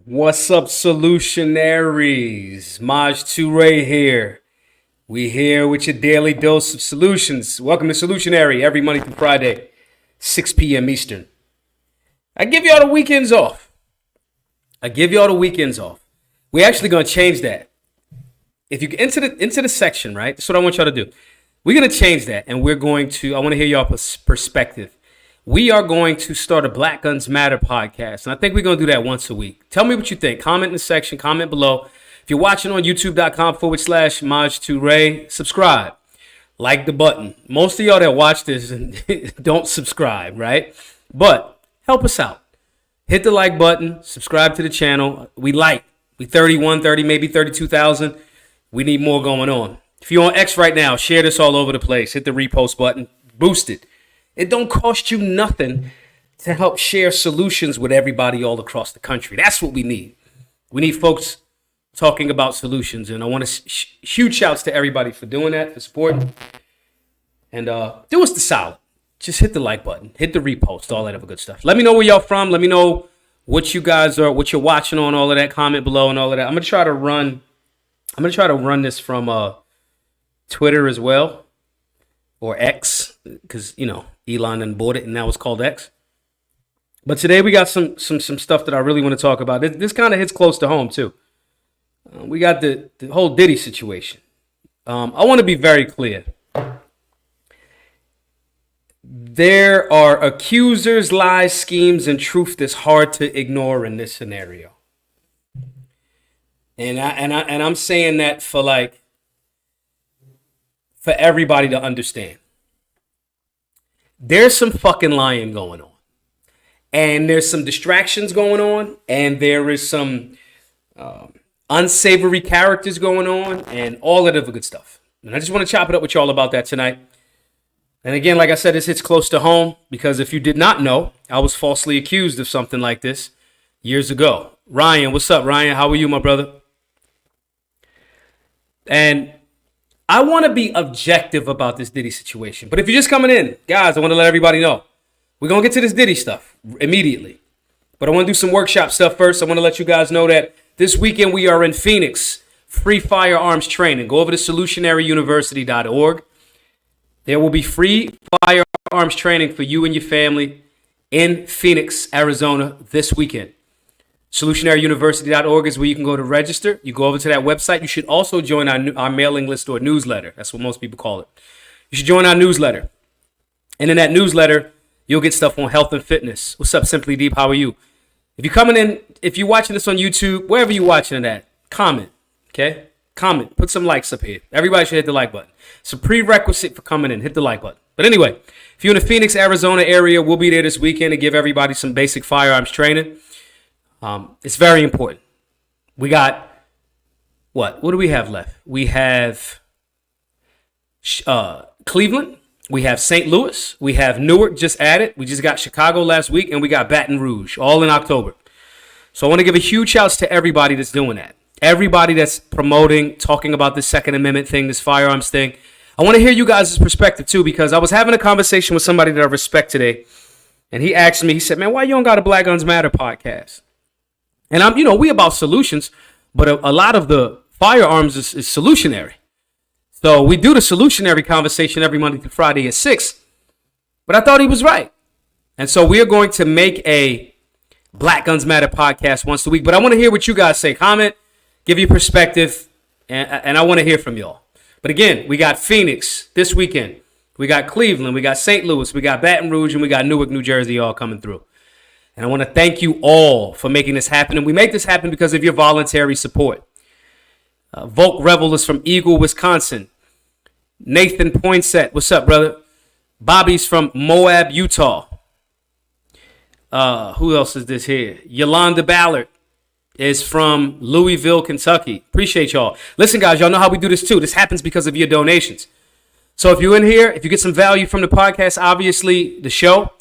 What's up, Solutionaries? Maj Toure here. We here with your daily dose of solutions. Welcome to Solutionary every Monday through Friday, 6 p.m. Eastern. I give y'all the weekends off. We actually gonna change that. If you get into the section, right? That's what I want y'all to do. We're gonna change that, and I want to hear y'all's perspective. We are going to start a Black Guns Matter podcast, and I think we're going to do that once a week. Tell me what you think. Comment in the section. Comment below. If you're watching on youtube.com/Maj Toure, subscribe. Like the button. Most of y'all that watch this don't subscribe, right? But help us out. Hit the like button. Subscribe to the channel. We 31, 30, maybe 32,000. We need more going on. If you're on X right now, share this all over the place. Hit the repost button. Boost it. It don't cost you nothing to help share solutions with everybody all across the country. That's what we need. We need folks talking about solutions. And I want to huge shouts to everybody for doing that, for supporting. And do us the solid. Just hit the like button. Hit the repost, all that other good stuff. Let me know where y'all from. Let me know what you guys are, what you're watching on, all of that. Comment below and all of that. I'm going to try to run this from Twitter as well. Or X, because, Elon done bought it and now it's called X. But today we got some stuff that I really want to talk about. This kind of hits close to home, too. We got the whole Diddy situation. I want to be very clear. There are accusers, lies, schemes, and truth that's hard to ignore in this scenario. And I'm saying that for everybody to understand. There's some fucking lying going on. And there's some distractions going on. And there is some unsavory characters going on. And all that other good stuff. And I just want to chop it up with y'all about that tonight. And again, like I said, this hits close to home. Because if you did not know, I was falsely accused of something like this years ago. Ryan, what's up, Ryan? How are you, my brother? And I want to be objective about this Diddy situation. But if you're just coming in, guys, I want to let everybody know. We're going to get to this Diddy stuff immediately. But I want to do some workshop stuff first. I want to let you guys know that this weekend we are in Phoenix. Free firearms training. Go over to solutionaryuniversity.org. There will be free firearms training for you and your family in Phoenix, Arizona this weekend. Solutionaryuniversity.org is where you can go to register. You go over to that website. You should also join our mailing list or newsletter. That's what most people call it. You should join our newsletter. And in that newsletter, you'll get stuff on health and fitness. What's up, Simply Deep? How are you? If you're coming in, if you're watching this on YouTube, wherever you're watching it at, comment, okay? Comment. Put some likes up here. Everybody should hit the like button. It's a prerequisite for coming in. Hit the like button. But anyway, if you're in the Phoenix, Arizona area, we'll be there this weekend to give everybody some basic firearms training. It's very important. We got, what do we have left? We have Cleveland. We have St. Louis. We have Newark just added. We just got Chicago last week, and we got Baton Rouge, all in October. So I want to give a huge shout to everybody that's doing that. Everybody that's promoting, talking about this Second Amendment thing, this firearms thing. I want to hear you guys' perspective, too, because I was having a conversation with somebody that I respect today, and he asked me, he said, man, why you don't got a Black Guns Matter podcast? And we about solutions, but a lot of the firearms is solutionary. So we do the solutionary conversation every Monday through Friday at 6. But I thought he was right. And so we are going to make a Black Guns Matter podcast once a week. But I want to hear what you guys say. Comment, give your perspective, and I want to hear from y'all. But again, we got Phoenix this weekend. We got Cleveland. We got St. Louis. We got Baton Rouge. And we got Newark, New Jersey all coming through. And I want to thank you all for making this happen. And we make this happen because of your voluntary support. Volk Revel is from Eagle, Wisconsin. Nathan Poinsett, what's up, brother? Bobby's from Moab, Utah. Who else is this here? Yolanda Ballard is from Louisville, Kentucky. Appreciate y'all. Listen, guys, y'all know how we do this too. This happens because of your donations. So if you're in here, if you get some value from the podcast, obviously the show,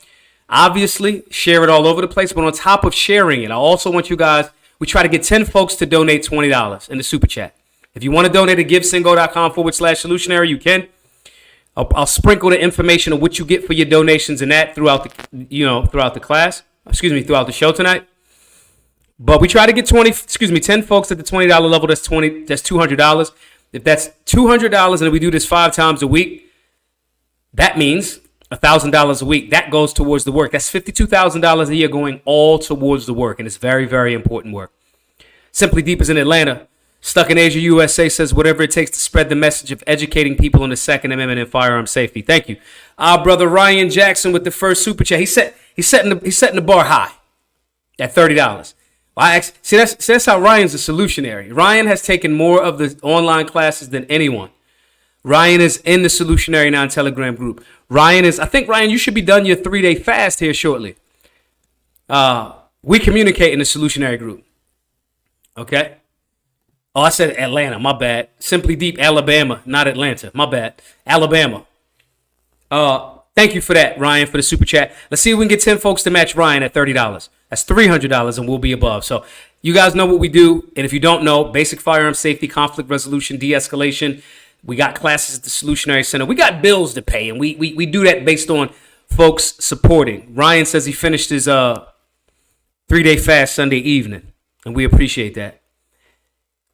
obviously share it all over the place. But on top of sharing it, I also want you guys, we try to get 10 folks to donate $20 in the super chat. If you want to donate at givesingo.com/solutionary, you can. I'll sprinkle the information of what you get for your donations and that throughout the class. Throughout the show tonight. But we try to get 10 folks at the $20 level. That's $200. If that's $200 and we do this 5 times a week, that means $1,000 a week. That goes towards the work. That's $52,000 a year going all towards the work. And it's very, very important work. Simply Deep is in Atlanta. Stuck in Asia, USA says whatever it takes to spread the message of educating people on the Second Amendment and firearm safety. Thank you. Our brother Ryan Jackson with the first super chat. He's setting the bar high at $30. That's how Ryan's a solutionary. Ryan has taken more of the online classes than anyone. Ryan is in the Solutionary non-Telegram group. Ryan, you should be done your 3-day fast here shortly. We communicate in the Solutionary group. Okay? Oh, I said Atlanta. My bad. Simply Deep, Alabama, not Atlanta. My bad. Alabama. Thank you for that, Ryan, for the super chat. Let's see if we can get 10 folks to match Ryan at $30. That's $300 and we'll be above. So you guys know what we do. And if you don't know, basic firearm safety, conflict resolution, de-escalation. We got classes at the Solutionary Center. We got bills to pay, and we do that based on folks supporting. Ryan says he finished his 3-day fast Sunday evening, and we appreciate that.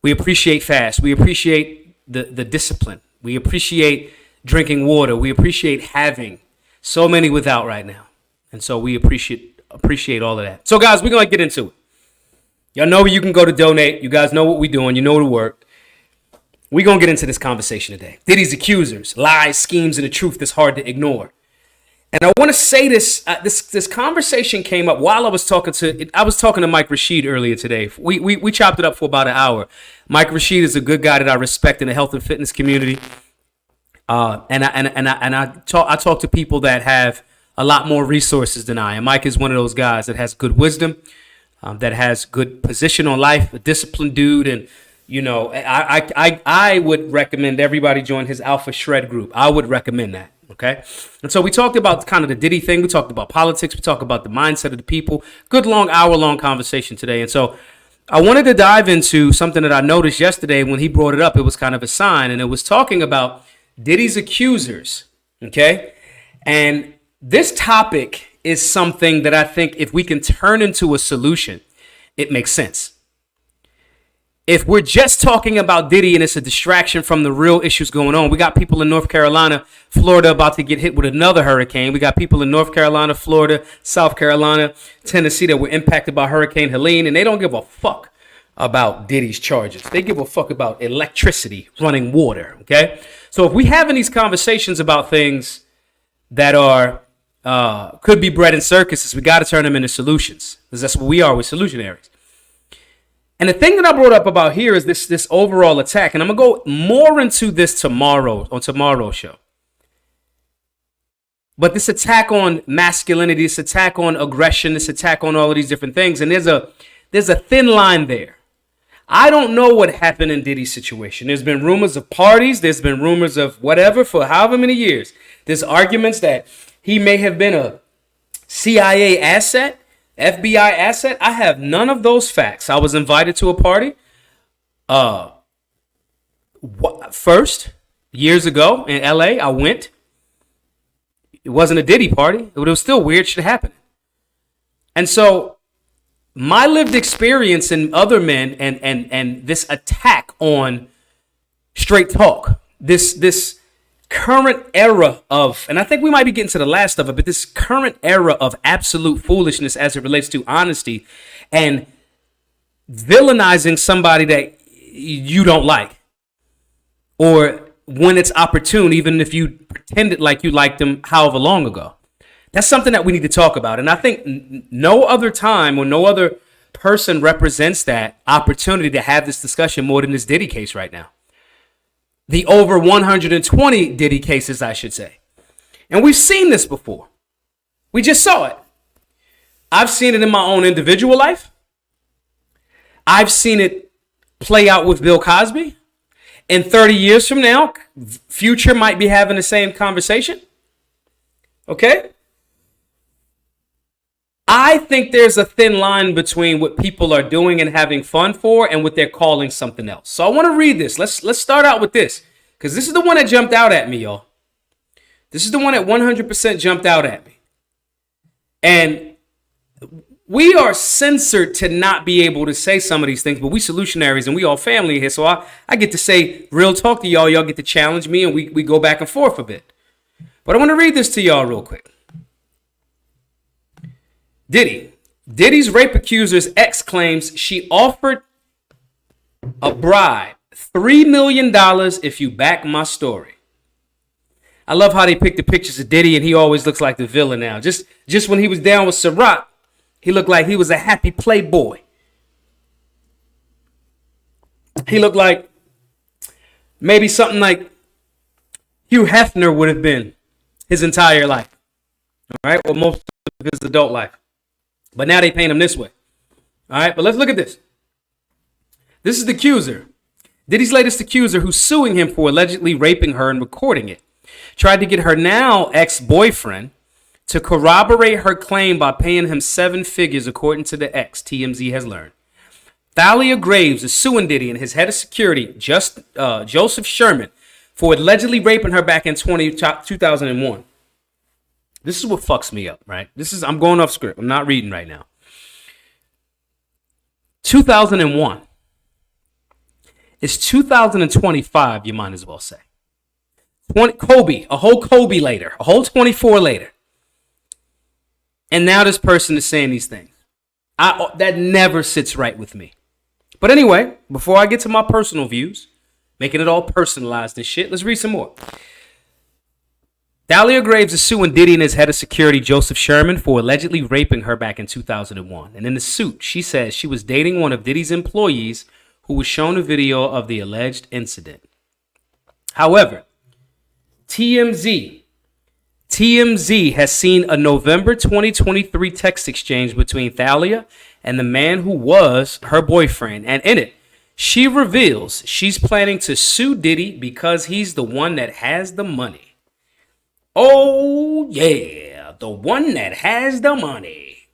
We appreciate fast. We appreciate the discipline. We appreciate drinking water. We appreciate having so many without right now. And so we appreciate all of that. So, guys, we're going to get into it. Y'all know where you can go to donate. You guys know what we're doing. You know the work. We're going to get into this conversation today. Diddy's accusers, lies, schemes, and the truth that's hard to ignore. And I want to say this, this conversation came up while I was talking to Mike Rashid earlier today. We chopped it up for about an hour. Mike Rashid is a good guy that I respect in the health and fitness community. I talk to people that have a lot more resources than I. And Mike is one of those guys that has good wisdom, that has good position on life, a disciplined dude. And, you know, I would recommend everybody join his Alpha Shred group. I would recommend that. Okay. And so we talked about kind of the Diddy thing. We talked about politics. We talked about the mindset of the people. Good long hour-long conversation today. And so I wanted to dive into something that I noticed yesterday when he brought it up. It was kind of a sign, and it was talking about Diddy's accusers. Okay. And this topic is something that I think if we can turn into a solution, it makes sense. If we're just talking about Diddy and it's a distraction from the real issues going on, we got people in North Carolina, Florida about to get hit with another hurricane. We got people in North Carolina, Florida, South Carolina, Tennessee that were impacted by Hurricane Helene, and they don't give a fuck about Diddy's charges. They give a fuck about electricity, running water, okay? So if we having these conversations about things that are could be bread and circuses, we got to turn them into solutions, because that's what we are. We're solutionaries. And the thing that I brought up about here is this overall attack. And I'm going to go more into this tomorrow on tomorrow's show. But this attack on masculinity, this attack on aggression, this attack on all of these different things. And there's a thin line there. I don't know what happened in Diddy's situation. There's been rumors of parties. There's been rumors of whatever for however many years. There's arguments that he may have been a CIA asset. FBI asset. I have none of those facts. I was invited to a party first years ago in LA. I went. It wasn't a Diddy party, but it was still weird shit happening. And so my lived experience in other men and this attack on straight talk, this current era of, and I think we might be getting to the last of it, but this current era of absolute foolishness as it relates to honesty and villainizing somebody that you don't like, or when it's opportune, even if you pretended like you liked them however long ago. That's something that we need to talk about. And I think no other time or no other person represents that opportunity to have this discussion more than this Diddy case right now. The over 120 Diddy cases, I should say. And we've seen this before. We just saw it. I've seen it in my own individual life. I've seen it play out with Bill Cosby. And 30 years from now, Future might be having the same conversation. Okay? I think there's a thin line between what people are doing and having fun for and what they're calling something else. So I want to read this. Let's start out with this, because this is the one that jumped out at me, y'all. This is the one that 100% jumped out at me. And we are censored to not be able to say some of these things, but we solutionaries and we all family here. So I get to say real talk to y'all. Y'all get to challenge me and we go back and forth a bit. But I want to read this to y'all real quick. Diddy's rape accuser's ex claims she offered a bribe, $3 million if you back my story. I love how they pick the pictures of Diddy and he always looks like the villain now. Just when he was down with Ciroc, he looked like he was a happy playboy. He looked like maybe something like Hugh Hefner would have been his entire life. All right, well, most of his adult life. But now they paint him this way. All right, but let's look at this. This is the accuser. Diddy's latest accuser who's suing him for allegedly raping her and recording it. Tried to get her now ex-boyfriend to corroborate her claim by paying him 7 figures, according to the ex, TMZ has learned. Thalia Graves is suing Diddy and his head of security, Joseph Sherman, for allegedly raping her back in 2001. This is what fucks me up, right? I'm going off script. I'm not reading right now. 2001. It's 2025, you might as well say. A whole Kobe later, a whole 24 later. And now this person is saying these things. That never sits right with me. But anyway, before I get to my personal views, making it all personalized and shit, let's read some more. Thalia Graves is suing Diddy and his head of security, Joseph Sherman, for allegedly raping her back in 2001. And in the suit, she says she was dating one of Diddy's employees who was shown a video of the alleged incident. However, TMZ has seen a November 2023 text exchange between Thalia and the man who was her boyfriend. And in it, she reveals she's planning to sue Diddy because he's the one that has the money. Oh, yeah, the one that has the money.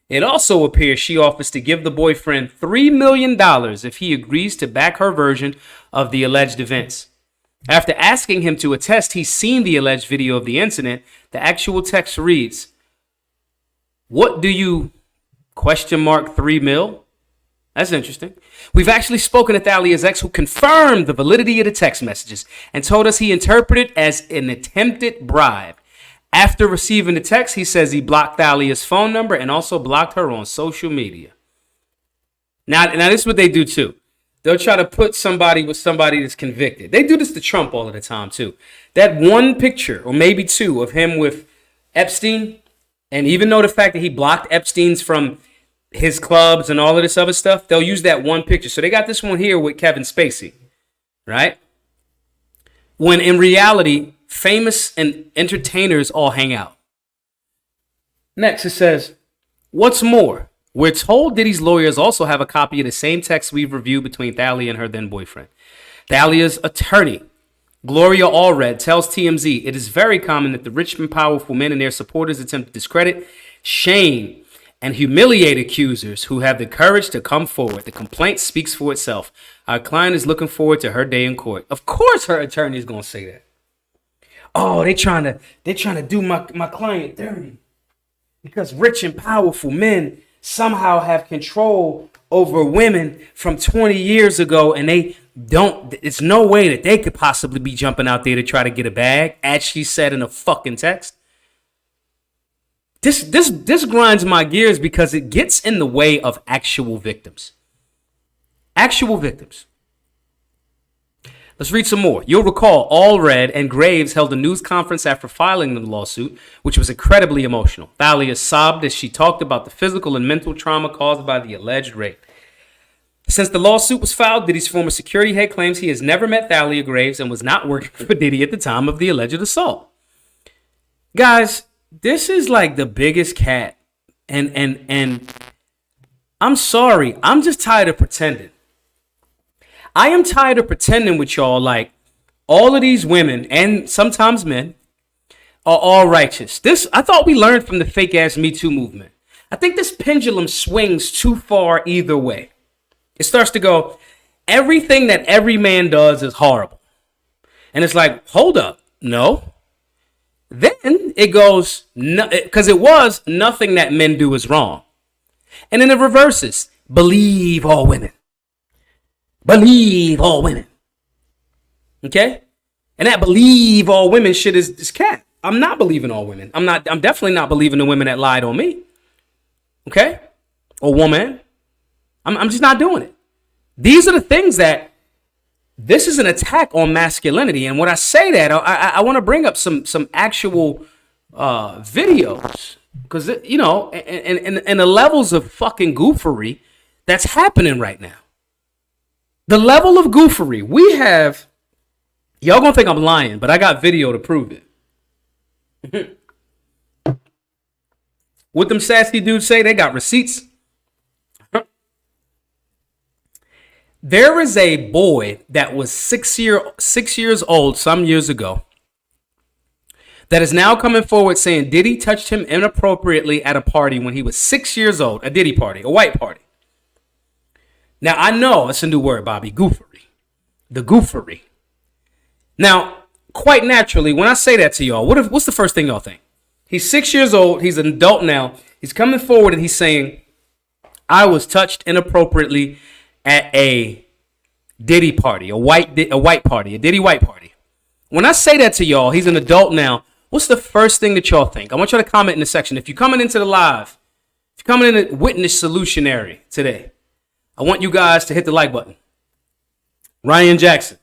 It also appears she offers to give the boyfriend $3 million if he agrees to back her version of the alleged events. After asking him to attest he's seen the alleged video of the incident, the actual text reads, "What do you $3 mil?" That's interesting. We've actually spoken to Thalia's ex, who confirmed the validity of the text messages and told us he interpreted it as an attempted bribe. After receiving the text, he says he blocked Thalia's phone number and also blocked her on social media. Now this is what they do too. They'll try to put somebody with somebody that's convicted. They do this to Trump all of the time too. That one picture, or maybe two, of him with Epstein, and even though the fact that he blocked Epstein's from his clubs and all of this other stuff, they'll use that one picture. So they got this one here with Kevin Spacey, right? When in reality, famous and entertainers all hang out. Next, it says, what's more, we're told Diddy's lawyers also have a copy of the same text we've reviewed between Thalia and her then boyfriend. Thalia's attorney, Gloria Allred, tells TMZ it is very common that the rich and powerful men and their supporters attempt to discredit, shame, and humiliate accusers who have the courage to come forward. The complaint speaks for itself. Our client is looking forward to her day in court. Of course her attorney is going to say that. Oh, they're trying to do my client dirty because rich and powerful men somehow have control over women from 20 years ago, and they don't. It's no way that they could possibly be jumping out there to try to get a bag, as she said in a fucking text. This grinds my gears because it gets in the way of actual victims. Actual victims. Let's read some more. You'll recall Allred and Graves held a news conference after filing the lawsuit, which was incredibly emotional. Thalia sobbed as she talked about the physical and mental trauma caused by the alleged rape. Since the lawsuit was filed, Diddy's former security head claims he has never met Thalia Graves and was not working for Diddy at the time of the alleged assault. Guys, this is like the biggest cat, and I'm sorry, I'm just tired of pretending. I am tired of pretending with y'all like all of these women and sometimes men are all righteous. I thought we learned from the fake ass Me Too movement. I think this pendulum swings too far either way. It starts to go, everything that every man does is horrible. And it's like, hold up, no. Then it goes, because it was nothing that men do is wrong. And then it reverses. Believe all women. Believe all women. Okay? And that believe all women shit is cat. I'm not believing all women. I'm definitely not believing the women that lied on me. Okay? Or woman. I'm just not doing it. These are the things that this is an attack on masculinity. And when I say that, I want to bring up some actual videos. Because, you know, and the levels of fucking goofery that's happening right now. The level of goofery. We have, y'all gonna think I'm lying, but I got video to prove it. What them sassy dudes say, they got receipts. There is a boy that was 6 years old some years ago that is now coming forward saying Diddy touched him inappropriately at a party when he was 6 years old, a Diddy party, a white party. Now, I know it's a new word, Bobby, goofery. The goofery. Now, quite naturally, when I say that to y'all, what's the first thing y'all think? He's 6 years old. He's an adult now. He's coming forward and he's saying, I was touched inappropriately at a Diddy party, a white party, a Diddy white party. When I say that to y'all, he's an adult now. What's the first thing that y'all think? I want y'all to comment in the section. If you're coming into the live, if you're coming in to witness Solutionary today, I want you guys to hit the like button. Ryan Jackson.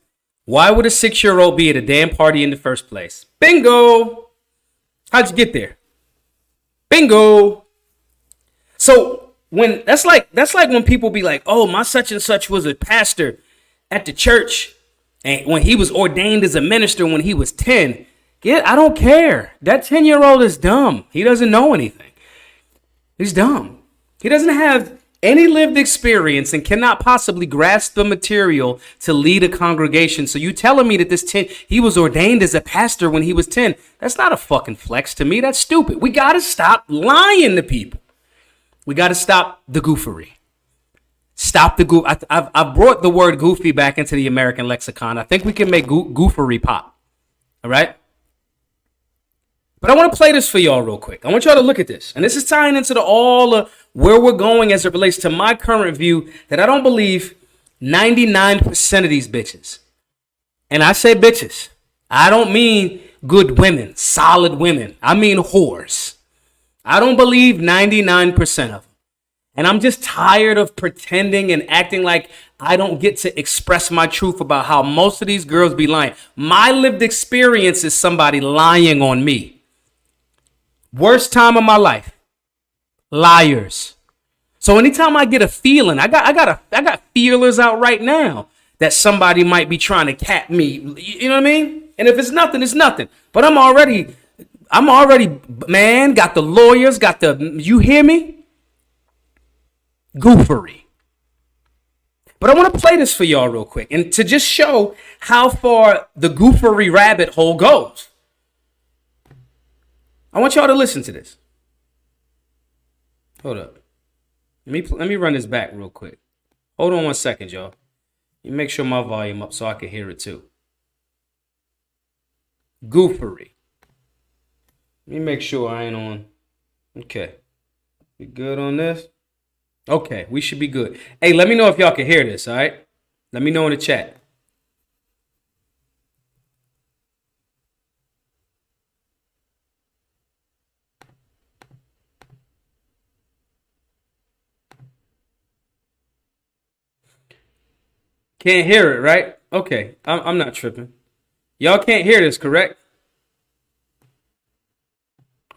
Why would a 6-year-old be at a damn party in the first place? Bingo. How'd you get there? Bingo. So when that's like when people be like, oh, my such and such was a pastor at the church, and when he was ordained as a minister when he was 10. I don't care. That 10-year-old is dumb. He doesn't know anything. He's dumb. He doesn't have any lived experience and cannot possibly grasp the material to lead a congregation. So you telling me that he was ordained as a pastor when he was 10? That's not a fucking flex to me. That's stupid. We got to stop lying to people. We got to stop the goofery. Stop the goof. I've brought the word goofy back into the American lexicon. I think we can make goofery pop. All right? But I want to play this for y'all real quick. I want y'all to look at this. And this is tying into all of where we're going as it relates to my current view that I don't believe 99% of these bitches. And I say bitches. I don't mean good women, solid women. I mean whores. I don't believe 99% of them. And I'm just tired of pretending and acting like I don't get to express my truth about how most of these girls be lying. My lived experience is somebody lying on me. Worst time of my life. Liars. So anytime I get a feeling, I got feelers out right now that somebody might be trying to cap me. You know what I mean? And if it's nothing, it's nothing. But I'm already, man, got the lawyers, you hear me? Goofery. But I want to play this for y'all real quick and to just show how far the goofery rabbit hole goes. I want y'all to listen to this. Hold up. Let me run this back real quick. Hold on 1 second, y'all. You make sure my volume up so I can hear it too. Goofery. Let me make sure I ain't on. Okay. We good on this? Okay, we should be good. Hey, let me know if y'all can hear this, all right? Let me know in the chat. Can't hear it, right? Okay, I'm not tripping. Y'all can't hear this, correct?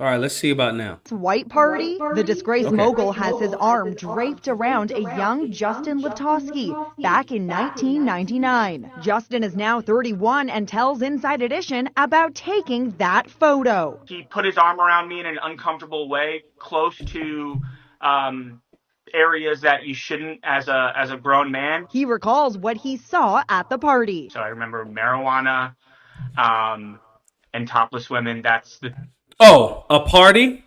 All right, let's see about now. White party? The disgraced mogul has his arm draped around a young Justin Liptowski back in 1999. Justin is now 31 and tells Inside Edition about taking that photo. He put his arm around me in an uncomfortable way, close to areas that you shouldn't as a grown man. He recalls what he saw at the party. So I remember marijuana and topless women. That's the... Oh, a party?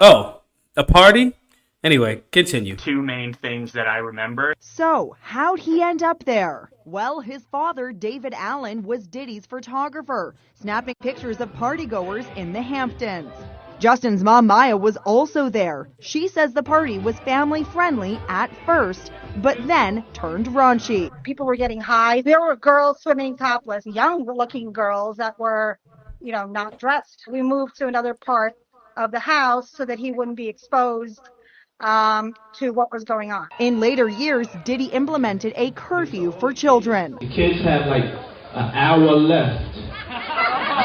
Oh, a party? Anyway, continue. Two main things that I remember. So, how'd he end up there? Well, his father, David Allen, was Diddy's photographer, snapping pictures of partygoers in the Hamptons. Justin's mom, Maya, was also there. She says the party was family-friendly at first, but then turned raunchy. People were getting high. There were girls swimming topless, young-looking girls that were, not dressed. We moved to another part of the house so that he wouldn't be exposed to what was going on. In later years, Diddy implemented a curfew for children. The kids have like an hour left.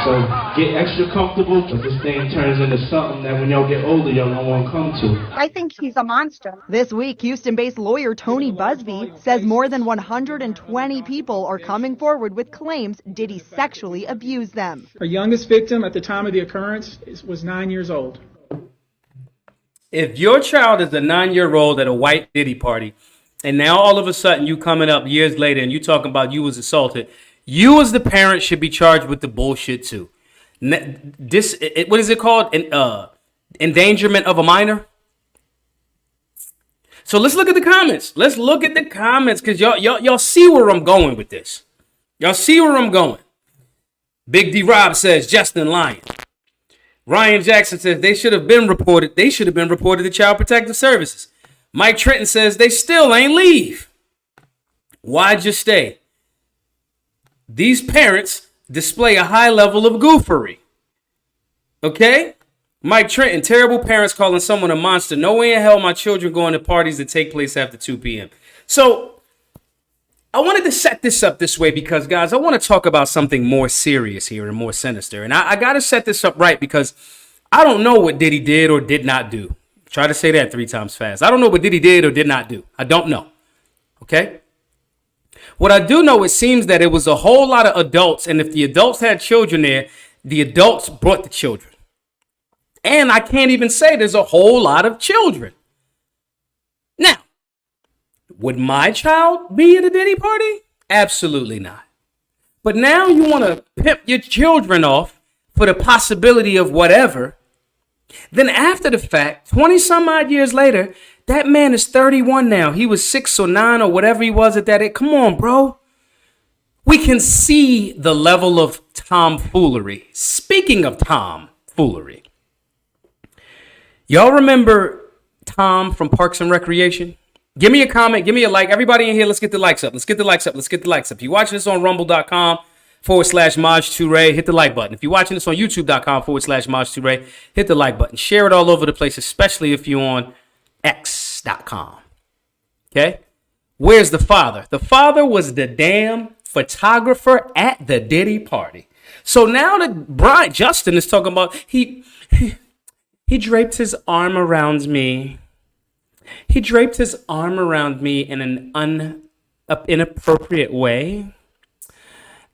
So get extra comfortable, but this thing turns into something that when y'all get older, y'all don't want to come to. I think he's a monster. This week, Houston-based lawyer Tony Busby says more than 120 people are coming forward with claims Diddy sexually abused them. Our youngest victim at the time of the occurrence was 9 years old. If your child is a 9-year-old at a white Diddy party, and now all of a sudden you coming up years later and you talking about you was assaulted, you as the parent should be charged with the bullshit too. What is it called? Endangerment of a minor. So let's look at the comments. Let's look at the comments because y'all see where I'm going with this. Y'all see where I'm going. Big D Rob says Justin lying. Ryan Jackson says they should have been reported. They should have been reported to Child Protective Services. Mike Trenton says they still ain't leave. Why'd you stay? These parents display a high level of goofery. Okay? Mike Trenton, terrible parents calling someone a monster. No way in hell my children going to parties that take place after 2 p.m. So I wanted to set this up this way because, guys, I want to talk about something more serious here and more sinister. And I got to set this up right because I don't know what Diddy did or did not do. Try to say that 3 times fast. I don't know what Diddy did or did not do. I don't know. Okay? What I do know, it seems that it was a whole lot of adults. And if the adults had children there, the adults brought the children. And I can't even say there's a whole lot of children. Now, would my child be at a Diddy party? Absolutely not. But now you want to pimp your children off for the possibility of whatever. Then after the fact, 20 some odd years later, that man is 31 now. He was 6 or 9 or whatever he was at that age. Come on, bro. We can see the level of tomfoolery. Speaking of tomfoolery, y'all remember Tom from Parks and Recreation? Give me a comment. Give me a like. Everybody in here, let's get the likes up. Let's get the likes up. Let's get the likes up. If you're watching this on rumble.com/Maj2Ray, hit the like button. If you're watching this on youtube.com/Maj2Ray, hit the like button. Share it all over the place, especially if you're on x.com. Okay? Where's the father? The father was the damn photographer at the Diddy party. So now that Justin is talking about he draped his arm around me. He draped his arm around me in an inappropriate way.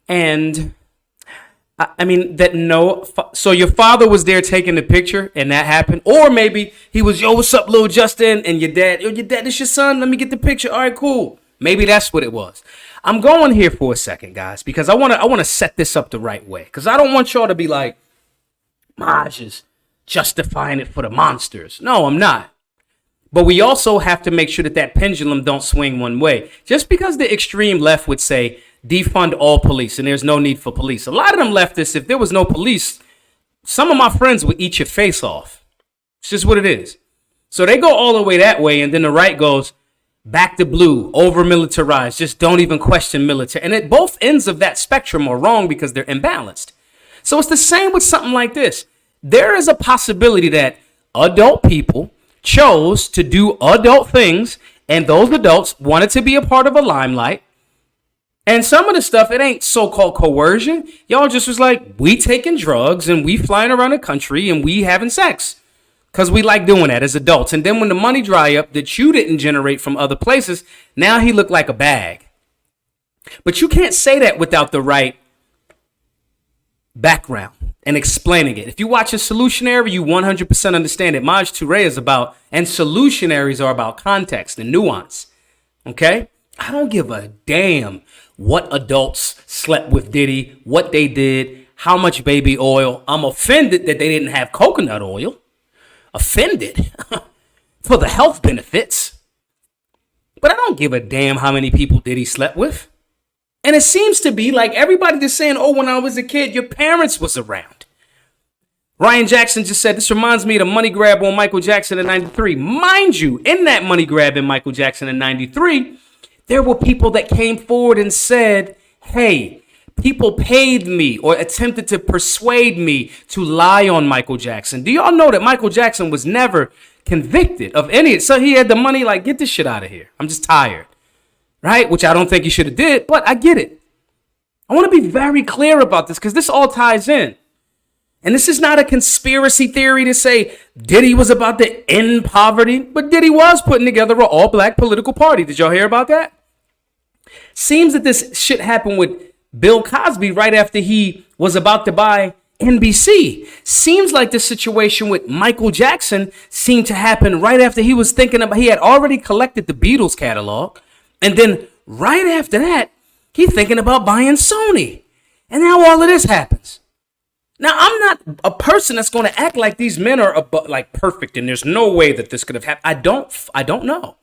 And I mean that so your father was there taking the picture and that happened. Or maybe he was, yo, what's up, little Justin? And your dad, this your son? Let me get the picture. All right, cool. Maybe that's what it was. I'm going here for a second, guys, because I want to set this up the right way. Because I don't want y'all to be like, Maj is justifying it for the monsters. No, I'm not. But we also have to make sure that pendulum don't swing one way. Just because the extreme left would say defund all police and there's no need for police. A lot of them leftists, if there was no police, some of my friends would eat your face off. It's just what it is. So they go all the way that way. And then the right goes back to blue, over militarized. Just don't even question military. And at both ends of that spectrum are wrong because they're imbalanced. So it's the same with something like this. There is a possibility that adult people chose to do adult things, and those adults wanted to be a part of a limelight. And some of the stuff, it ain't so-called coercion. Y'all just was like, we taking drugs and we flying around the country and we having sex because we like doing that as adults. And then when the money dry up that you didn't generate from other places, now he looked like a bag. But you can't say that without the right background and explaining it. If you watch a Solutionary, you 100% understand it. Maj2Ray is about, and Solutionaries are about context and nuance. Okay? I don't give a damn what adults slept with Diddy, what they did, how much baby oil. I'm offended that they didn't have coconut oil. Offended for the health benefits. But I don't give a damn how many people Diddy slept with. And it seems to be like everybody just saying, oh, when I was a kid, your parents was around. Ryan Jackson just said, this reminds me of the money grab on Michael Jackson in 93. Mind you, in that money grab in Michael Jackson in 93, there were people that came forward and said, hey, people paid me or attempted to persuade me to lie on Michael Jackson. Do y'all know that Michael Jackson was never convicted of any? So he had the money, like, get this shit out of here. I'm just tired. Right? Which I don't think he should have did, but I get it. I want to be very clear about this because this all ties in. And this is not a conspiracy theory to say Diddy was about to end poverty, but Diddy was putting together an all-black political party. Did y'all hear about that? Seems that this shit happened with Bill Cosby right after he was about to buy NBC. Seems like the situation with Michael Jackson seemed to happen right after he was thinking about, he had already collected the Beatles catalog. And then right after that, he's thinking about buying Sony. And now all of this happens. Now, I'm not a person that's going to act like these men are like perfect and there's no way that this could have happened. I don't know.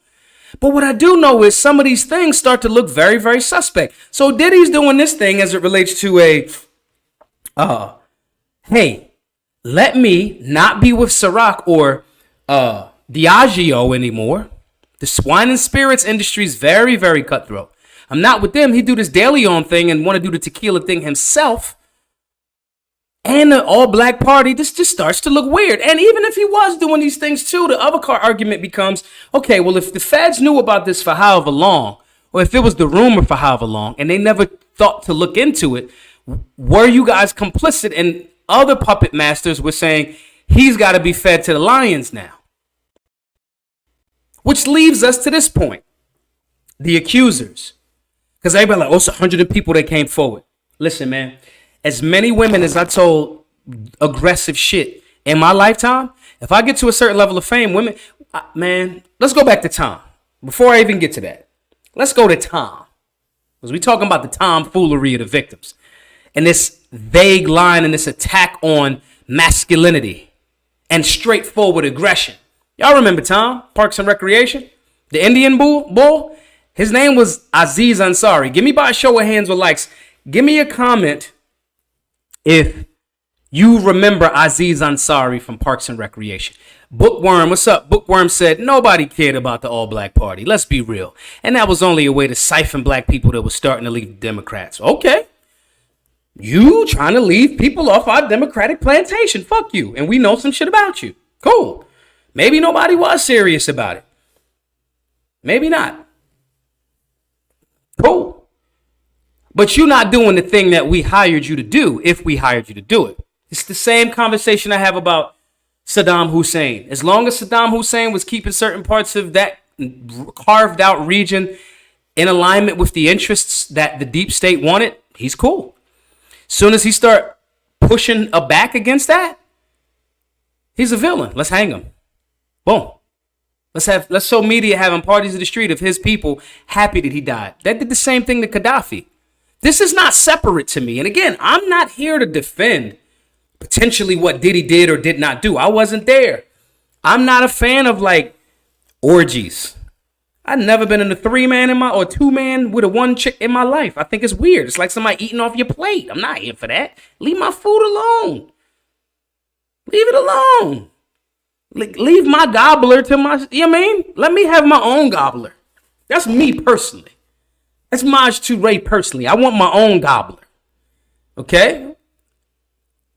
But what I do know is some of these things start to look very, very suspect. So Diddy's doing this thing as it relates to hey, let me not be with Ciroc or Diageo anymore. The wine and spirits industry is very, very cutthroat. I'm not with them. He do this De Leon thing and want to do the tequila thing himself. And the all-black party, this just starts to look weird. And even if he was doing these things too, the other argument becomes, okay, well, if the feds knew about this for however long, or if it was the rumor for however long, and they never thought to look into it, were you guys complicit? And other puppet masters were saying, he's got to be fed to the lions now. Which leaves us to this point. The accusers. Because everybody like, oh, it's 100 people that came forward. Listen, man. As many women as I told aggressive shit in my lifetime, if I get to a certain level of fame, women, man, let's go back to Tom. Before I even get to that, let's go to Tom. Because we're talking about the tomfoolery of the victims. And this vague line and this attack on masculinity and straightforward aggression. Y'all remember Tom, Parks and Recreation? The Indian bull? His name was Aziz Ansari. Give me by a show of hands with likes. Give me a comment if you remember Aziz Ansari from Parks and Recreation. Bookworm, what's up? Bookworm said nobody cared about the all-black party. Let's be real. And that was only a way to siphon black people that were starting to leave the Democrats. Okay. You trying to leave people off our Democratic plantation. Fuck you. And we know some shit about you. Cool. Maybe nobody was serious about it. Maybe not. Cool. But you're not doing the thing that we hired you to do if we hired you to do it. It's the same conversation I have about Saddam Hussein. As long as Saddam Hussein was keeping certain parts of that carved out region in alignment with the interests that the deep state wanted, he's cool. Soon as he start pushing a back against that, he's a villain. Let's hang him. Boom. Let's show media having parties in the street of his people happy that he died. That did the same thing to Gaddafi. This is not separate to me. And again, I'm not here to defend potentially what Diddy did or did not do. I wasn't there. I'm not a fan of like orgies. I've never been in a 3-man or 2-man with a 1 chick in my life. I think it's weird. It's like somebody eating off your plate. I'm not here for that. Leave my food alone. Leave it alone. Leave my gobbler to my, you know what I mean? Let me have my own gobbler. That's me personally. That's Maj to Ray personally. I want my own gobbler. Okay?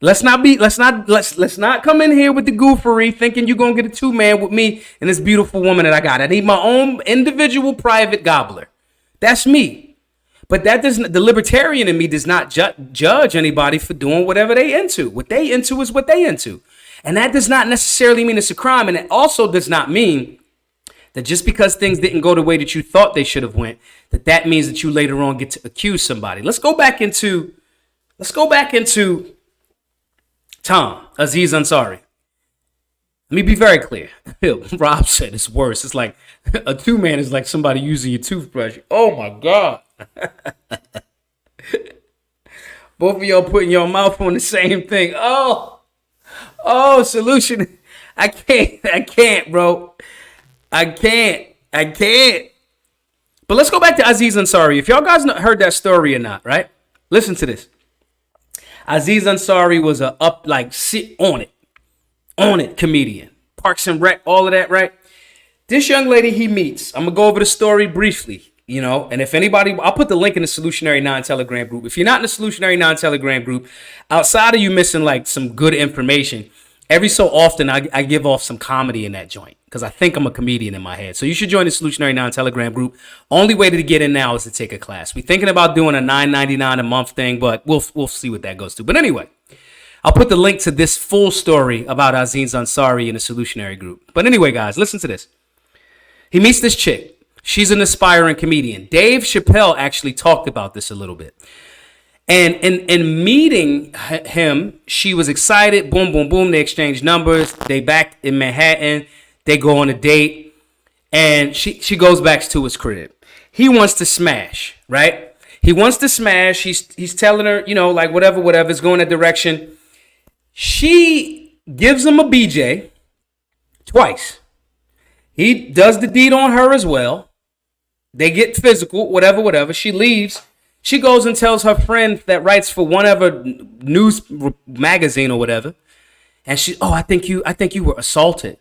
Let's not come in here with the goofery thinking you're gonna get a 2-man with me and this beautiful woman that I got. I need my own individual private gobbler. That's me. But that doesn't, the libertarian in me does not judge anybody for doing whatever they into. What they into is what they into. And that does not necessarily mean it's a crime. And it also does not mean that just because things didn't go the way that you thought they should have went, that means that you later on get to accuse somebody. Let's go back into Tom, Aziz Ansari. Let me be very clear. Rob said it's worse. It's like a 2-man is like somebody using your toothbrush. Oh my God. Both of y'all putting your mouth on the same thing. Oh, solution. I can't, bro. I can't. But let's go back to Aziz Ansari. If y'all guys heard that story or not, right? Listen to this. Aziz Ansari was a sit on it comedian. Parks and Rec, all of that, right? This young lady he meets, I'm gonna go over the story briefly, and if anybody, I'll put the link in the Solutionary non-Telegram group. If you're not in the Solutionary non-Telegram group, outside of you missing like some good information, every so often I give off some comedy in that joint because I think I'm a comedian in my head. So you should join the Solutionary non-Telegram group. Only way to get in now is to take a class. We're thinking about doing a $9.99 a month thing, but we'll see what that goes to. But anyway, I'll put the link to this full story about Aziz Ansari in the Solutionary group. But anyway, guys, listen to this. He meets this chick. She's an aspiring comedian. Dave Chappelle actually talked about this a little bit. And in meeting him, she was excited. Boom, boom, boom. They exchange numbers. They back in Manhattan. They go on a date. And she goes back to his crib. He wants to smash, right? He wants to smash. He's telling her, like whatever, is going that direction. She gives him a BJ twice. He does the deed on her as well. They get physical, whatever. She leaves. She goes and tells her friend that writes for whatever news magazine or whatever. And I think you were assaulted.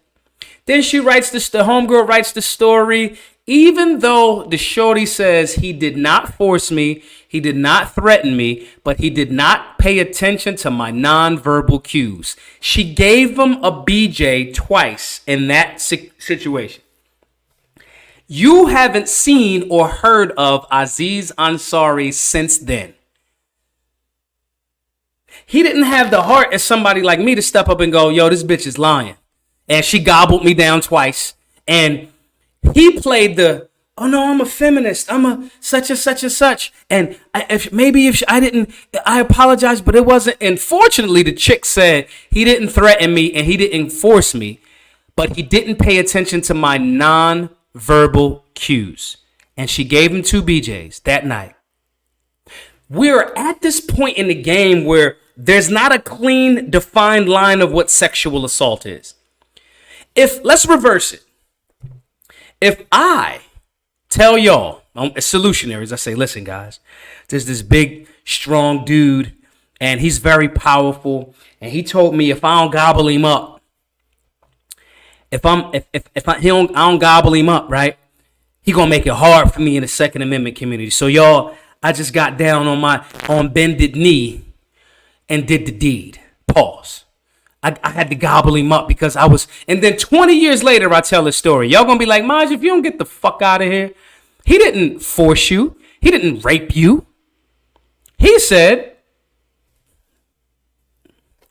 Then she writes the homegirl writes the story. Even though the shorty says he did not force me, he did not threaten me, but he did not pay attention to my nonverbal cues. She gave him a BJ twice in that situation. You haven't seen or heard of Aziz Ansari since then. He didn't have the heart as somebody like me to step up and go, yo, this bitch is lying. And she gobbled me down twice. And he played oh no, I'm a feminist. I'm a such and such and such. And I apologize, but it wasn't. And fortunately, the chick said he didn't threaten me and he didn't force me, but he didn't pay attention to my non-verbal cues. And she gave him 2 BJs that night. We're at this point in the game where there's not a clean, defined line of what sexual assault is. Let's reverse it. If I tell y'all, as solutionaries, I say, listen, guys, there's this big, strong dude, and he's very powerful, and he told me if I don't gobble him up, I don't gobble him up, right? He gonna make it hard for me in the Second Amendment community. So y'all, I just got down on bended knee and did the deed. Pause. I had to gobble him up because and then 20 years later, I tell this story. Y'all gonna be like, Maj, if you don't get the fuck out of here, he didn't force you. He didn't rape you. He said,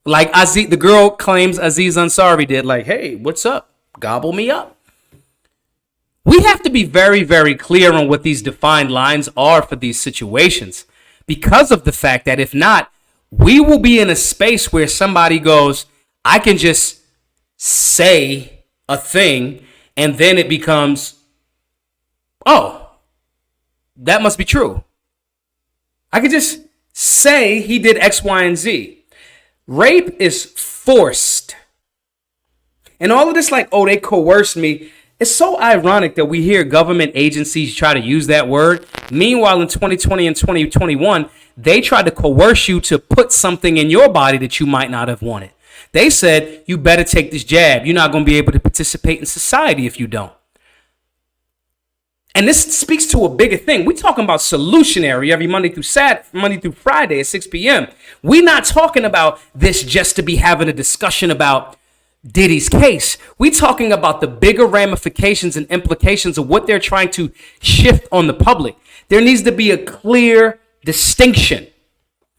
like the girl claims Aziz Ansari did, like, hey, what's up? Gobble me up. We have to be very, very clear on what these defined lines are for these situations because of the fact that if not, we will be in a space where somebody goes, I can just say a thing and then it becomes, oh, that must be true. I could just say he did X, Y, and Z. Rape is forced. And all of this like, oh, they coerced me. It's so ironic that we hear government agencies try to use that word. Meanwhile, in 2020 and 2021, they tried to coerce you to put something in your body that you might not have wanted. They said, you better take this jab. You're not going to be able to participate in society if you don't. And this speaks to a bigger thing. We're talking about Solutionary every Monday through Friday at 6 p.m. We're not talking about this just to be having a discussion about Diddy's case. We're talking about the bigger ramifications and implications of what they're trying to shift on the public. There needs to be a clear distinction.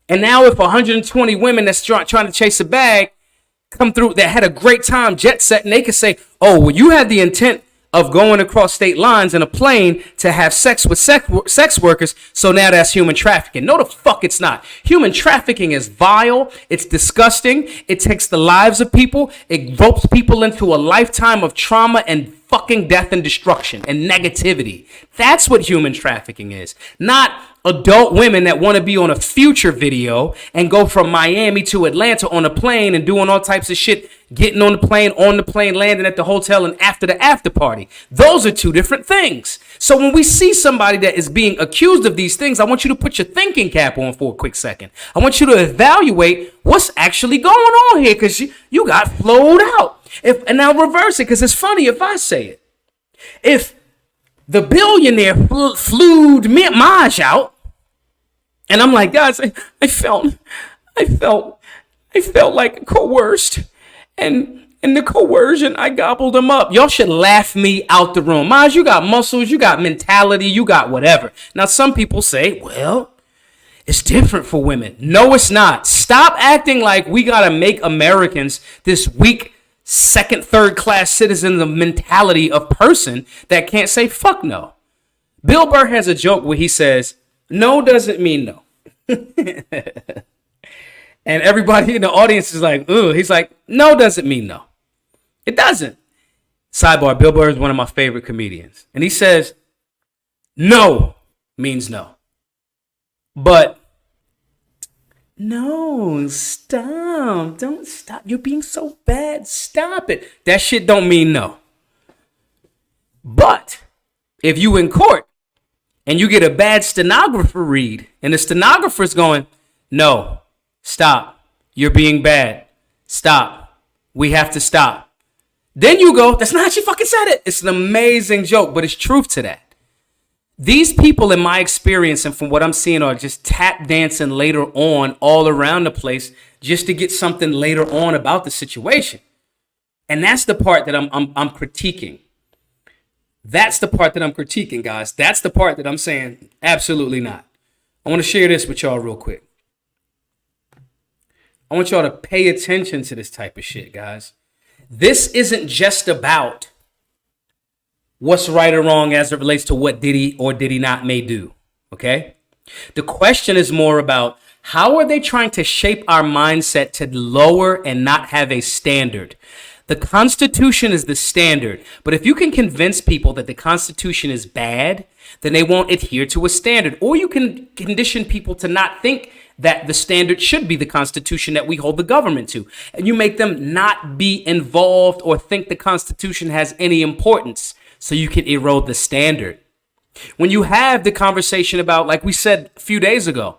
And now if 120 women that's trying to chase a bag come through that had a great time jet set, and they could say, oh, well, you had the intent of going across state lines in a plane to have sex with sex workers, so now that's human trafficking. No, the fuck it's not. Human trafficking is vile. It's disgusting. It takes the lives of people. It ropes people into a lifetime of trauma and fucking death and destruction and negativity. That's what human trafficking is. Not, adult women that want to be on a Future video and go from Miami to Atlanta on a plane and doing all types of shit, getting on the plane, landing at the hotel, and after the after party. Those are two different things. So when we see somebody that is being accused of these things, I want you to put your thinking cap on for a quick second. I want you to evaluate what's actually going on here, because you got flowed out. And now reverse it, because it's funny if I say it. If the billionaire flew Maj out, and I'm like, guys, I felt like coerced, and in the coercion, I gobbled him up. Y'all should laugh me out the room. Maj, you got muscles, you got mentality, you got whatever. Now, some people say, well, it's different for women. No, it's not. Stop acting like we got to make Americans this weak, second, third class citizens of mentality of person that can't say fuck no. Bill Burr has a joke where he says, no doesn't mean no. And everybody in the audience is like, ooh. He's like, no doesn't mean no. It doesn't. Sidebar, Bill Burr is one of my favorite comedians. And he says, no means no. But no, stop. Don't stop. You're being so bad. Stop it. That shit don't mean no. But if you in court and you get a bad stenographer read, and the stenographer's going, no, stop. You're being bad. Stop. We have to stop. Then you go, that's not how she fucking said it. It's an amazing joke, but it's truth to that. These people, in my experience and from what I'm seeing, are just tap dancing later on all around the place just to get something later on about the situation. And that's the part that I'm critiquing. That's the part that I'm critiquing, guys. That's the part that I'm saying absolutely not. I want to share this with y'all real quick. I want y'all to pay attention to this type of shit, guys. This isn't just about what's right or wrong as it relates to what Diddy or Diddy not may do, okay? The question is more about how are they trying to shape our mindset to lower and not have a standard? The Constitution is the standard, but if you can convince people that the Constitution is bad, then they won't adhere to a standard. Or you can condition people to not think that the standard should be the Constitution that we hold the government to. And you make them not be involved or think the Constitution has any importance, so you can erode the standard. When you have the conversation about, like we said a few days ago,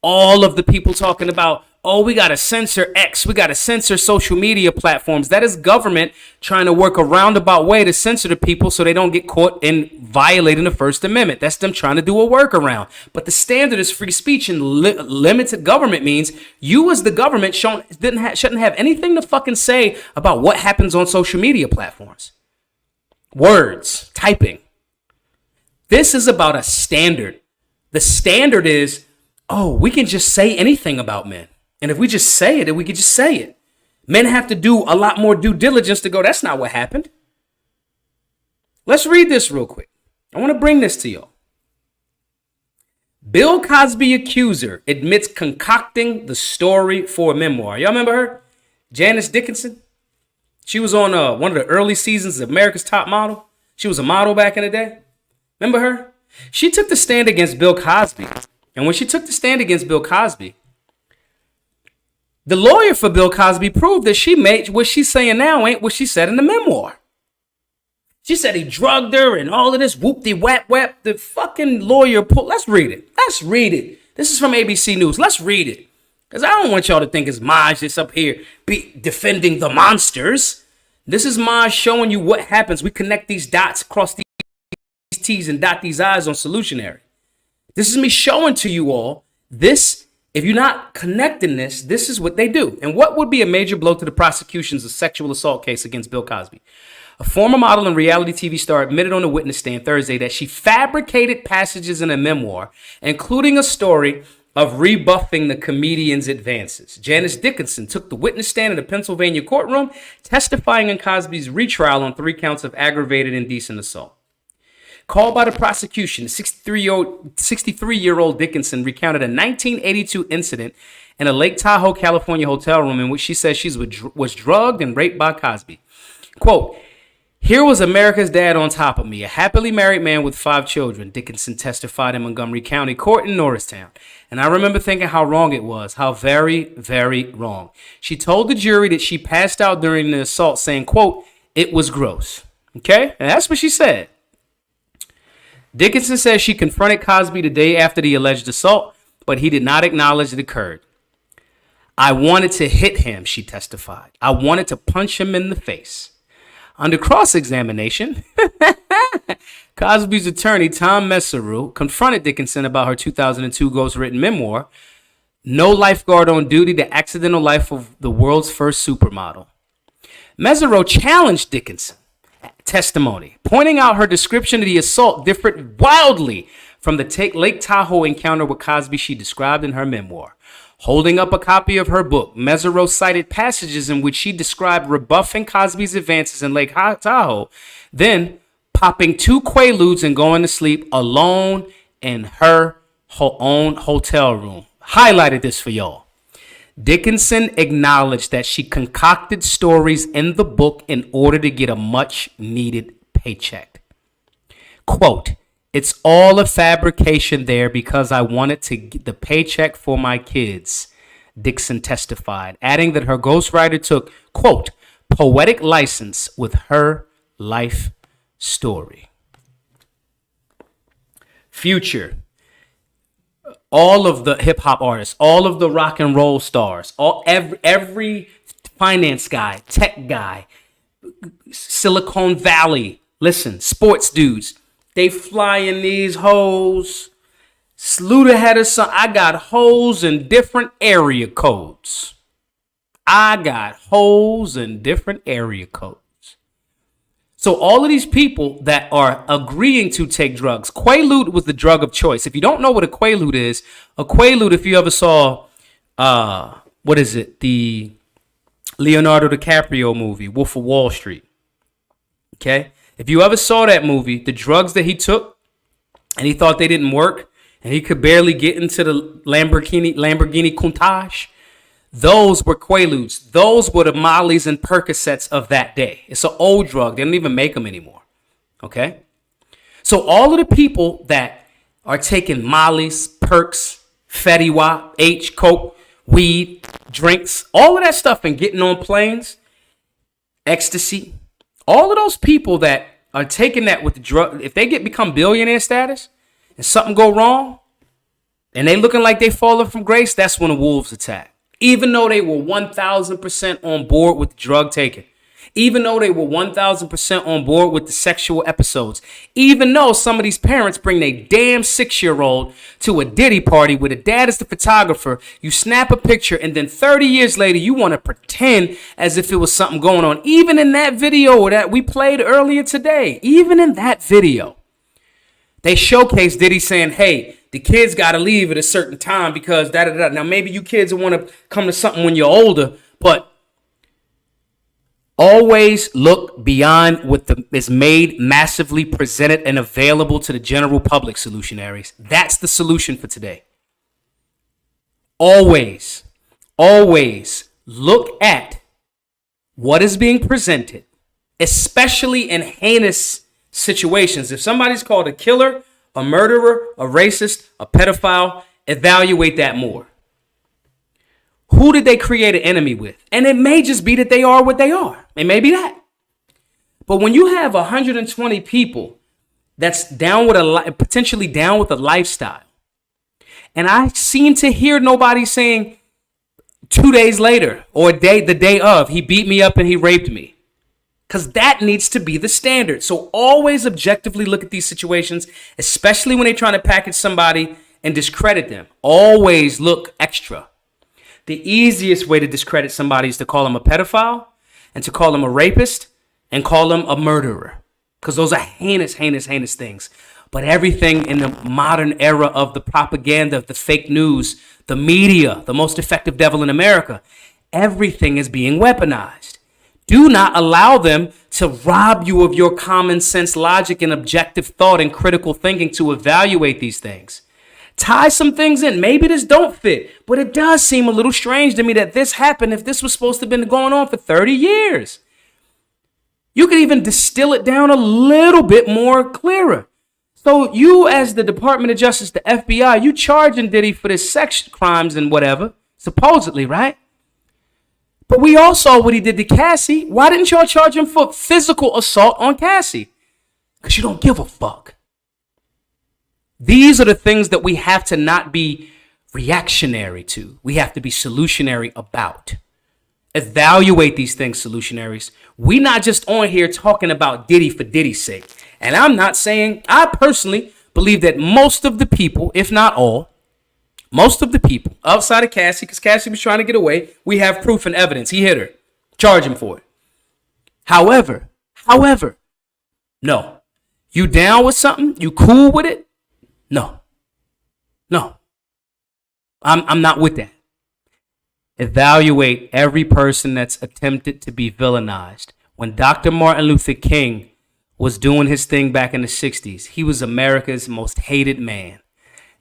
all of the people talking about, oh, we got to censor X, we got to censor social media platforms. That is government trying to work a roundabout way to censor the people so they don't get caught in violating the First Amendment. That's them trying to do a workaround. But the standard is free speech, and limited government means you as the government shouldn't have anything to fucking say about what happens on social media platforms. Words, typing. This is about a standard. The standard is, oh, we can just say anything about men. And if we just say it, then we can just say it. Men have to do a lot more due diligence to go, that's not what happened. Let's read this real quick. I want to bring this to y'all. Bill Cosby accuser admits concocting the story for a memoir. Y'all remember her? Janice Dickinson? She was on one of the early seasons of America's Top Model. She was a model back in the day. Remember her? She took the stand against Bill Cosby. And when she took the stand against Bill Cosby, the lawyer for Bill Cosby proved that she made what she's saying now ain't what she said in the memoir. She said he drugged her and all of this whoop-de-wap-wap. The fucking lawyer pulled. Let's read it. Let's read it. This is from ABC News. Let's read it. Because I don't want y'all to think it's Maj that's up here defending the monsters. This is Maj showing you what happens. We connect these dots, cross these T's, and dot these I's on Solutionary. This is me showing to you all this. If you're not connecting this, this is what they do. And what would be a major blow to the prosecution's sexual assault case against Bill Cosby? A former model and reality TV star admitted on the witness stand Thursday that she fabricated passages in a memoir, including a story of rebuffing the comedian's advances. Janice Dickinson took the witness stand in a Pennsylvania courtroom, testifying in Cosby's retrial on 3 counts of aggravated indecent assault. Called by the prosecution, 63-year-old Dickinson recounted a 1982 incident in a Lake Tahoe, California hotel room in which she says she was drugged and raped by Cosby. Quote, Here was America's dad on top of me, a happily married man with 5 children, Dickinson testified in Montgomery County Court in Norristown. And I remember thinking how wrong it was, how very, very wrong. She told the jury that she passed out during the assault saying, quote, "It was gross." Okay? And that's what she said. Dickinson says she confronted Cosby the day after the alleged assault, but he did not acknowledge it occurred. "I wanted to hit him," she testified. "I wanted to punch him in the face." Under cross-examination, Cosby's attorney, Tom Mesereau, confronted Dickinson about her 2002 ghostwritten memoir, No Lifeguard on Duty, The Accidental Life of the World's First Supermodel. Mesereau challenged Dickinson's testimony, pointing out her description of the assault differed wildly from the Lake Tahoe encounter with Cosby she described in her memoir. Holding up a copy of her book, Mesereau cited passages in which she described rebuffing Cosby's advances in Lake Tahoe, then popping 2 Quaaludes and going to sleep alone in her own hotel room. Highlighted this for y'all. Dickinson acknowledged that she concocted stories in the book in order to get a much-needed paycheck. Quote, "It's all a fabrication there because I wanted to get the paycheck for my kids," Dixon testified, adding that her ghostwriter took, quote, "poetic license with her life story." Future. All of the hip hop artists, all of the rock and roll stars, every finance guy, tech guy, Silicon Valley, listen, sports dudes, they fly in these hoes. Sluta had a son. I got hoes in different area codes. So all of these people that are agreeing to take drugs, Quaalude was the drug of choice. If you don't know what a Quaalude is, if you ever saw, the Leonardo DiCaprio movie, Wolf of Wall Street. Okay? If you ever saw that movie, the drugs that he took and he thought they didn't work and he could barely get into the Lamborghini Countach, those were Quaaludes. Those were the Mollies and Percocets of that day. It's an old drug. They don't even make them anymore. Okay? So all of the people that are taking Mollies, Perks, Fetty Wap, H, Coke, weed, drinks, all of that stuff and getting on planes, ecstasy, all of those people that are taking that with the drug, if they become billionaire status and something go wrong and they looking like they falling from grace, that's when the wolves attack. Even though they were 1,000% on board with the drug taking, even though they were 1,000% on board with the sexual episodes, even though some of these parents bring their damn 6-year-old to a Diddy party where the dad is the photographer, you snap a picture, and then 30 years later, you want to pretend as if it was something going on. Even in that video that we played earlier today, even in that video, they showcase Diddy saying, hey, the kids got to leave at a certain time because da-da-da. Now, maybe you kids will want to come to something when you're older, but always look beyond what is made, massively presented, and available to the general public, solutionaries. That's the solution for today. Always look at what is being presented, especially in heinous situations. If somebody's called a killer, a murderer, a racist, a pedophile, evaluate that more. Who did they create an enemy with? And it may just be that they are what they are. It may be that. But when you have 120 people that's down with potentially down with a lifestyle, and I seem to hear nobody saying 2 days later or the day of, he beat me up and he raped me. Because that needs to be the standard. So always objectively look at these situations, especially when they're trying to package somebody and discredit them. Always look extra. The easiest way to discredit somebody is to call them a pedophile and to call them a rapist and call them a murderer. Because those are heinous things. But everything in the modern era of the propaganda, of the fake news, the media, the most effective devil in America, everything is being weaponized. Do not allow them to rob you of your common sense, logic, and objective thought and critical thinking to evaluate these things. Tie some things in. Maybe this don't fit, but it does seem a little strange to me that this happened if this was supposed to have been going on for 30 years. You could even distill it down a little bit more clearer. So you, as the Department of Justice, the FBI, you charging Diddy for this sex crimes and whatever, supposedly, right? But we all saw what he did to Cassie. Why didn't y'all charge him for physical assault on Cassie? Because you don't give a fuck. These are the things that we have to not be reactionary to. We have to be solutionary about. Evaluate these things, solutionaries. We're not just on here talking about Diddy for Diddy's sake. And I'm not saying, I personally believe that most of the people, if not all, most of the people outside of Cassie, because Cassie was trying to get away, we have proof and evidence. He hit her. Charge him for it. However, no. You down with something? You cool with it? No. I'm not with that. Evaluate every person that's attempted to be villainized. When Dr. Martin Luther King was doing his thing back in the 60s, he was America's most hated man.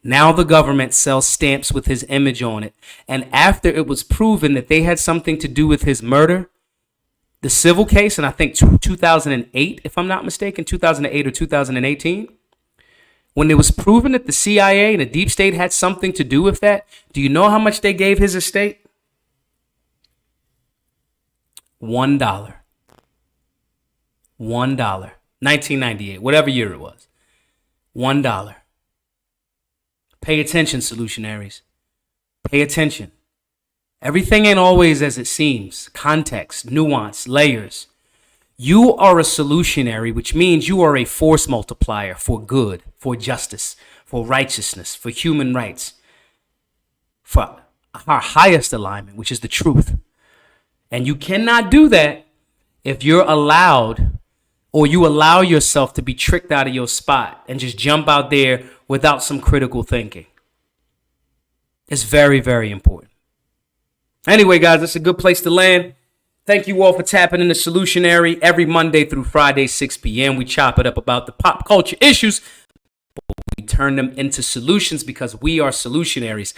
Now the government sells stamps with his image on it. And after it was proven that they had something to do with his murder, the civil case, and I think 2008, if I'm not mistaken, 2008 or 2018, when it was proven that the CIA and the deep state had something to do with that, do you know how much they gave his estate? $1. $1. 1998, whatever year it was. $1. Pay attention, solutionaries. Pay attention. Everything ain't always as it seems. Context, nuance, layers. You are a solutionary, which means you are a force multiplier for good, for justice, for righteousness, for human rights, for our highest alignment, which is the truth. And you cannot do that if you're allowed, or you allow yourself to be tricked out of your spot and just jump out there without some critical thinking. It's very, very important. Anyway, guys, it's a good place to land. Thank you all for tapping into Solutionary every Monday through Friday, 6 p.m. We chop it up about the pop culture issues. We turn them into solutions because we are solutionaries.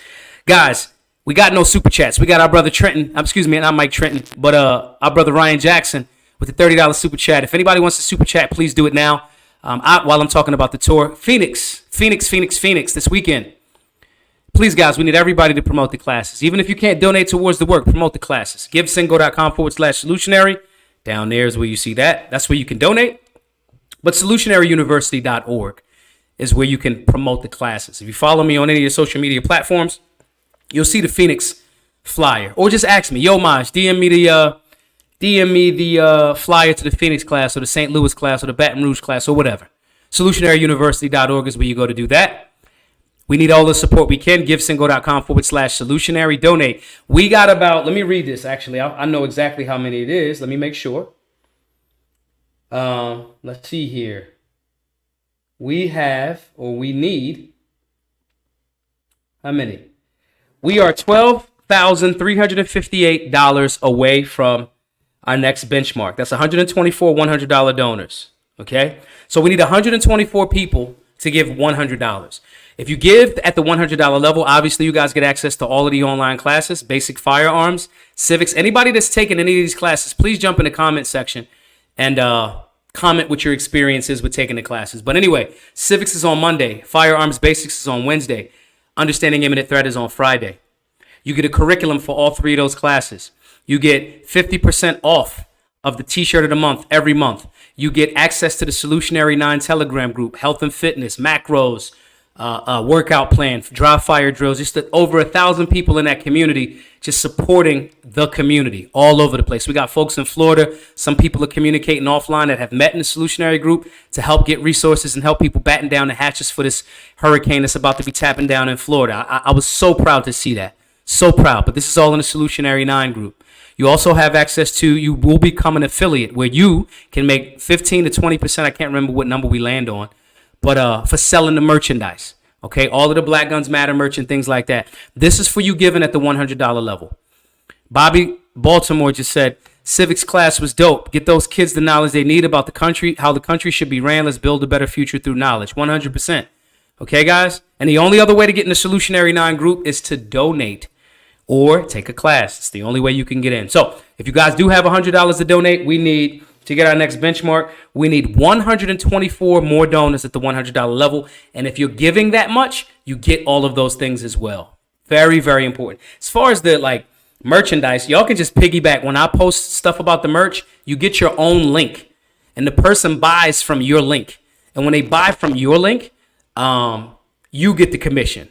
Guys, we got no super chats. We got our brother Trenton. Excuse me, not Mike Trenton, but our brother Ryan Jackson with the $30 super chat. If anybody wants to super chat, please do it now. While I'm talking about the tour. Phoenix this weekend. Please, guys, we need everybody to promote the classes. Even if you can't donate towards the work, promote the classes. GiveSingo.com/solutionary. Down there is where you see that. That's where you can donate. But solutionaryuniversity.org is where you can promote the classes. If you follow me on any of your social media platforms, you'll see the Phoenix flyer. Or just ask me, yo, Maj, DM me the flyer to the Phoenix class or the St. Louis class or the Baton Rouge class or whatever. Solutionaryuniversity.org is where you go to do that. We need all the support we can. GiveSingo.com/solutionary. Donate. We got about, let me read this actually. I know exactly how many it is. Let me make sure. Let's see here. We need, how many? We are $12,358 away from our next benchmark. That's 124 $100 donors. Okay? So we need 124 people to give $100. If you give at the $100 level, obviously you guys get access to all of the online classes, basic firearms, civics. Anybody that's taken any of these classes, please jump in the comment section and comment what your experience is with taking the classes. But anyway, civics is on Monday. Firearms basics is on Wednesday. Understanding imminent threat is on Friday. You get a curriculum for all three of those classes. You get 50% off of the t-shirt of the month every month. You get access to the Solutionary 9 Telegram group, health and fitness, macros, workout plan, dry fire drills. Just over 1,000 people in that community just supporting the community all over the place. We got folks in Florida. Some people are communicating offline that have met in the Solutionary group to help get resources and help people batten down the hatches for this hurricane that's about to be tapping down in Florida. I was so proud to see that. So proud. But this is all in the Solutionary 9 group. You also have access to, you will become an affiliate where you can make 15 to 20%. I can't remember what number we land on. But for selling the merchandise, okay? All of the Black Guns Matter merch and things like that. This is for you giving at the $100 level. Bobby Baltimore just said, civics class was dope. Get those kids the knowledge they need about the country, how the country should be ran. Let's build a better future through knowledge. 100%. Okay, guys? And the only other way to get in the Solutionary 9 group is to donate or take a class. It's the only way you can get in. So if you guys do have $100 to donate, we need to get our next benchmark, we need 124 more donors at the $100 level. And if you're giving that much, you get all of those things as well. Very, very important. As far as the like merchandise, y'all can just piggyback. When I post stuff about the merch, you get your own link and the person buys from your link. And when they buy from your link, you get the commission,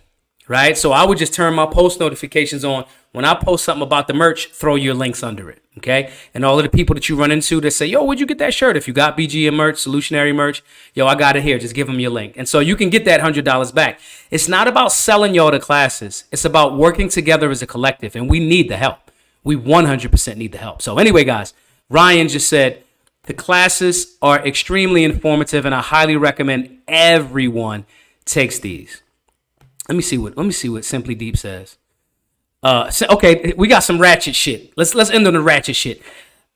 right? So I would just turn my post notifications on. When I post something about the merch, throw your links under it, okay? And all of the people that you run into that say, yo, where'd you get that shirt? If you got BGM merch, Solutionary merch, yo, I got it here. Just give them your link. And so you can get that $100 back. It's not about selling y'all the classes. It's about working together as a collective, and we need the help. We 100% need the help. So anyway, guys, Ryan just said, the classes are extremely informative, and I highly recommend everyone takes these. Let me see what Simply Deep says. Okay, we got some ratchet shit. Let's end on the ratchet shit.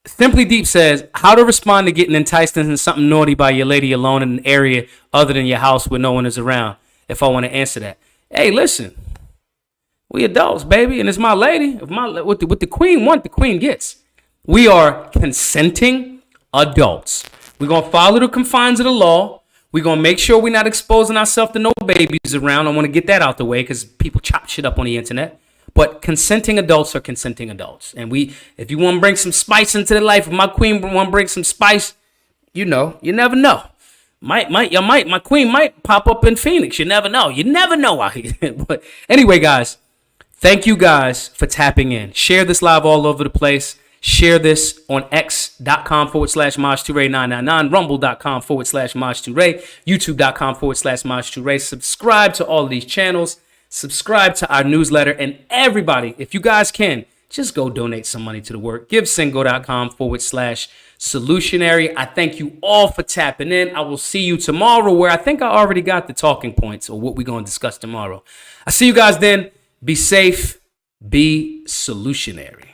Simply Deep says, how to respond to getting enticed into something naughty by your lady alone in an area other than your house where no one is around. If I want to answer that. Hey, listen, we adults, baby, and it's my lady. If what the queen wants, the queen gets. We are consenting adults. We're going to follow the confines of the law. We're going to make sure we're not exposing ourselves to no babies around. I want to get that out the way because people chop shit up on the internet. But consenting adults are consenting adults. And if you want to bring some spice into the life, if my queen want to bring some spice, you never know. My queen might pop up in Phoenix. You never know. You never know out here. But anyway, guys, thank you guys for tapping in. Share this live all over the place. Share this on x.com/Maj2Ray999, rumble.com/Maj2Ray, youtube.com/Maj2Ray. Subscribe to all of these channels. Subscribe to our newsletter. And everybody, if you guys can, just go donate some money to the work. GiveSingo.com/Solutionary. I thank you all for tapping in. I will see you tomorrow, where I think I already got the talking points or what we're going to discuss tomorrow. I see you guys then. Be safe. Be solutionary.